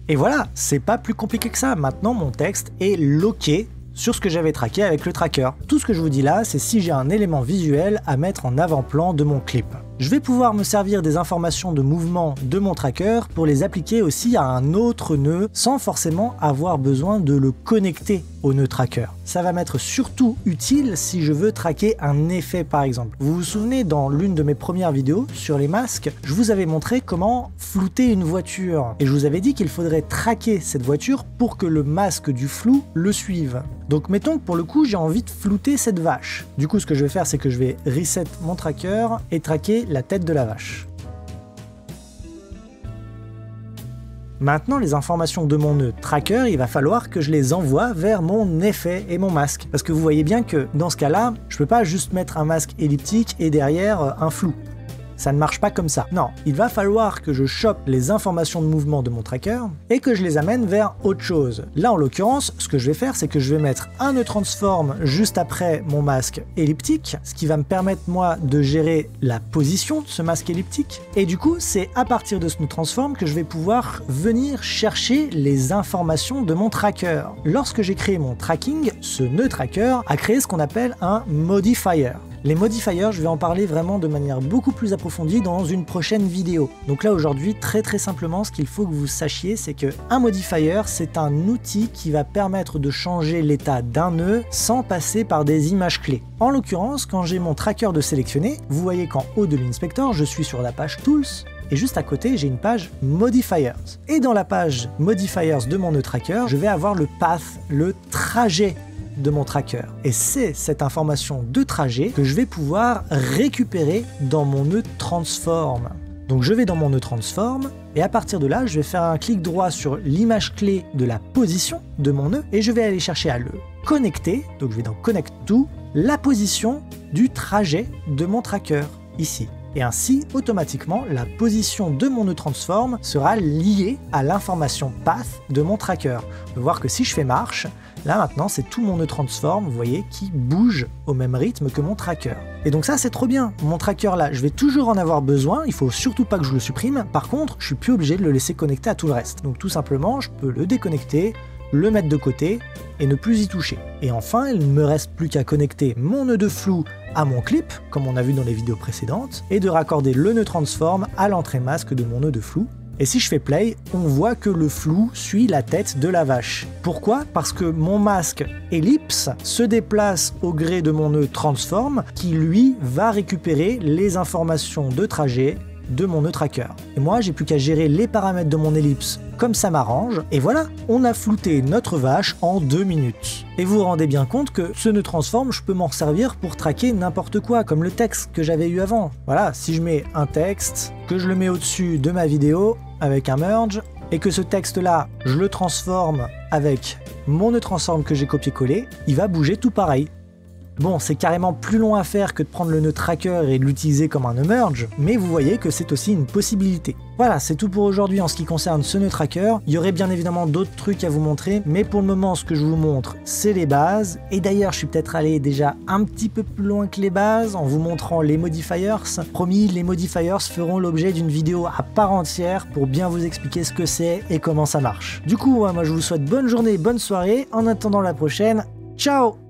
Et voilà, c'est pas plus compliqué que ça. Maintenant, mon texte est loqué sur ce que j'avais traqué avec le tracker. Tout ce que je vous dis là, c'est si j'ai un élément visuel à mettre en avant-plan de mon clip. Je vais pouvoir me servir des informations de mouvement de mon tracker pour les appliquer aussi à un autre nœud sans forcément avoir besoin de le connecter au nœud tracker. Ça va m'être surtout utile si je veux traquer un effet par exemple. Vous vous souvenez, dans l'une de mes premières vidéos sur les masques, je vous avais montré comment flouter une voiture et je vous avais dit qu'il faudrait traquer cette voiture pour que le masque du flou le suive. Donc mettons que pour le coup j'ai envie de flouter cette vache. Du coup ce que je vais faire, c'est que je vais reset mon tracker et traquer la tête de la vache. Maintenant, les informations de mon nœud tracker, il va falloir que je les envoie vers mon effet et mon masque. Parce que vous voyez bien que dans ce cas-là, je peux pas juste mettre un masque elliptique et derrière un flou. Ça ne marche pas comme ça. Non, il va falloir que je chope les informations de mouvement de mon tracker et que je les amène vers autre chose. Là, en l'occurrence, ce que je vais faire, c'est que je vais mettre un nœud transform juste après mon masque elliptique, ce qui va me permettre, moi, de gérer la position de ce masque elliptique. Et du coup, c'est à partir de ce nœud transform que je vais pouvoir venir chercher les informations de mon tracker. Lorsque j'ai créé mon tracking, ce nœud tracker a créé ce qu'on appelle un modifier. Les modifiers, je vais en parler vraiment de manière beaucoup plus approfondie dans une prochaine vidéo. Donc là aujourd'hui, très simplement, ce qu'il faut que vous sachiez, c'est qu'un modifier, c'est un outil qui va permettre de changer l'état d'un nœud sans passer par des images clés. En l'occurrence, quand j'ai mon tracker de sélectionné, vous voyez qu'en haut de l'inspecteur, je suis sur la page Tools, et juste à côté, j'ai une page Modifiers. Et dans la page Modifiers de mon nœud tracker, je vais avoir le path, le trajet de mon tracker. Et c'est cette information de trajet que je vais pouvoir récupérer dans mon nœud transform. Donc je vais dans mon nœud transform et à partir de là, je vais faire un clic droit sur l'image clé de la position de mon nœud et je vais aller chercher à le connecter. Donc je vais dans Connect to, la position du trajet de mon tracker ici. Et ainsi, automatiquement, la position de mon nœud transform sera liée à l'information path de mon tracker. On peut voir que si je fais marche, là maintenant c'est tout mon nœud transform, vous voyez, qui bouge au même rythme que mon tracker. Et donc ça c'est trop bien, mon tracker là, je vais toujours en avoir besoin, il faut surtout pas que je le supprime, par contre je suis plus obligé de le laisser connecter à tout le reste. Donc tout simplement, je peux le déconnecter, le mettre de côté et ne plus y toucher. Et enfin, il ne me reste plus qu'à connecter mon nœud de flou à mon clip, comme on a vu dans les vidéos précédentes, et de raccorder le nœud transform à l'entrée masque de mon nœud de flou. Et si je fais play, on voit que le flou suit la tête de la vache. Pourquoi? Parce que mon masque ellipse se déplace au gré de mon nœud transform, qui lui va récupérer les informations de trajet de mon nœud tracker. Et moi, j'ai plus qu'à gérer les paramètres de mon ellipse comme ça m'arrange, et voilà, on a flouté notre vache en 2 minutes. Et vous vous rendez bien compte que ce nœud transform, je peux m'en servir pour traquer n'importe quoi, comme le texte que j'avais eu avant. Voilà, si je mets un texte, que je le mets au-dessus de ma vidéo avec un merge, et que ce texte-là, je le transforme avec mon nœud transform que j'ai copié-collé, il va bouger tout pareil. Bon, c'est carrément plus long à faire que de prendre le nœud tracker et de l'utiliser comme un nœud merge, mais vous voyez que c'est aussi une possibilité. Voilà, c'est tout pour aujourd'hui en ce qui concerne ce nœud tracker. Il y aurait bien évidemment d'autres trucs à vous montrer, mais pour le moment, ce que je vous montre, c'est les bases. Et d'ailleurs, je suis peut-être allé déjà un petit peu plus loin que les bases en vous montrant les modifiers. Promis, les modifiers feront l'objet d'une vidéo à part entière pour bien vous expliquer ce que c'est et comment ça marche. Du coup, moi je vous souhaite bonne journée, bonne soirée. En attendant la prochaine, ciao!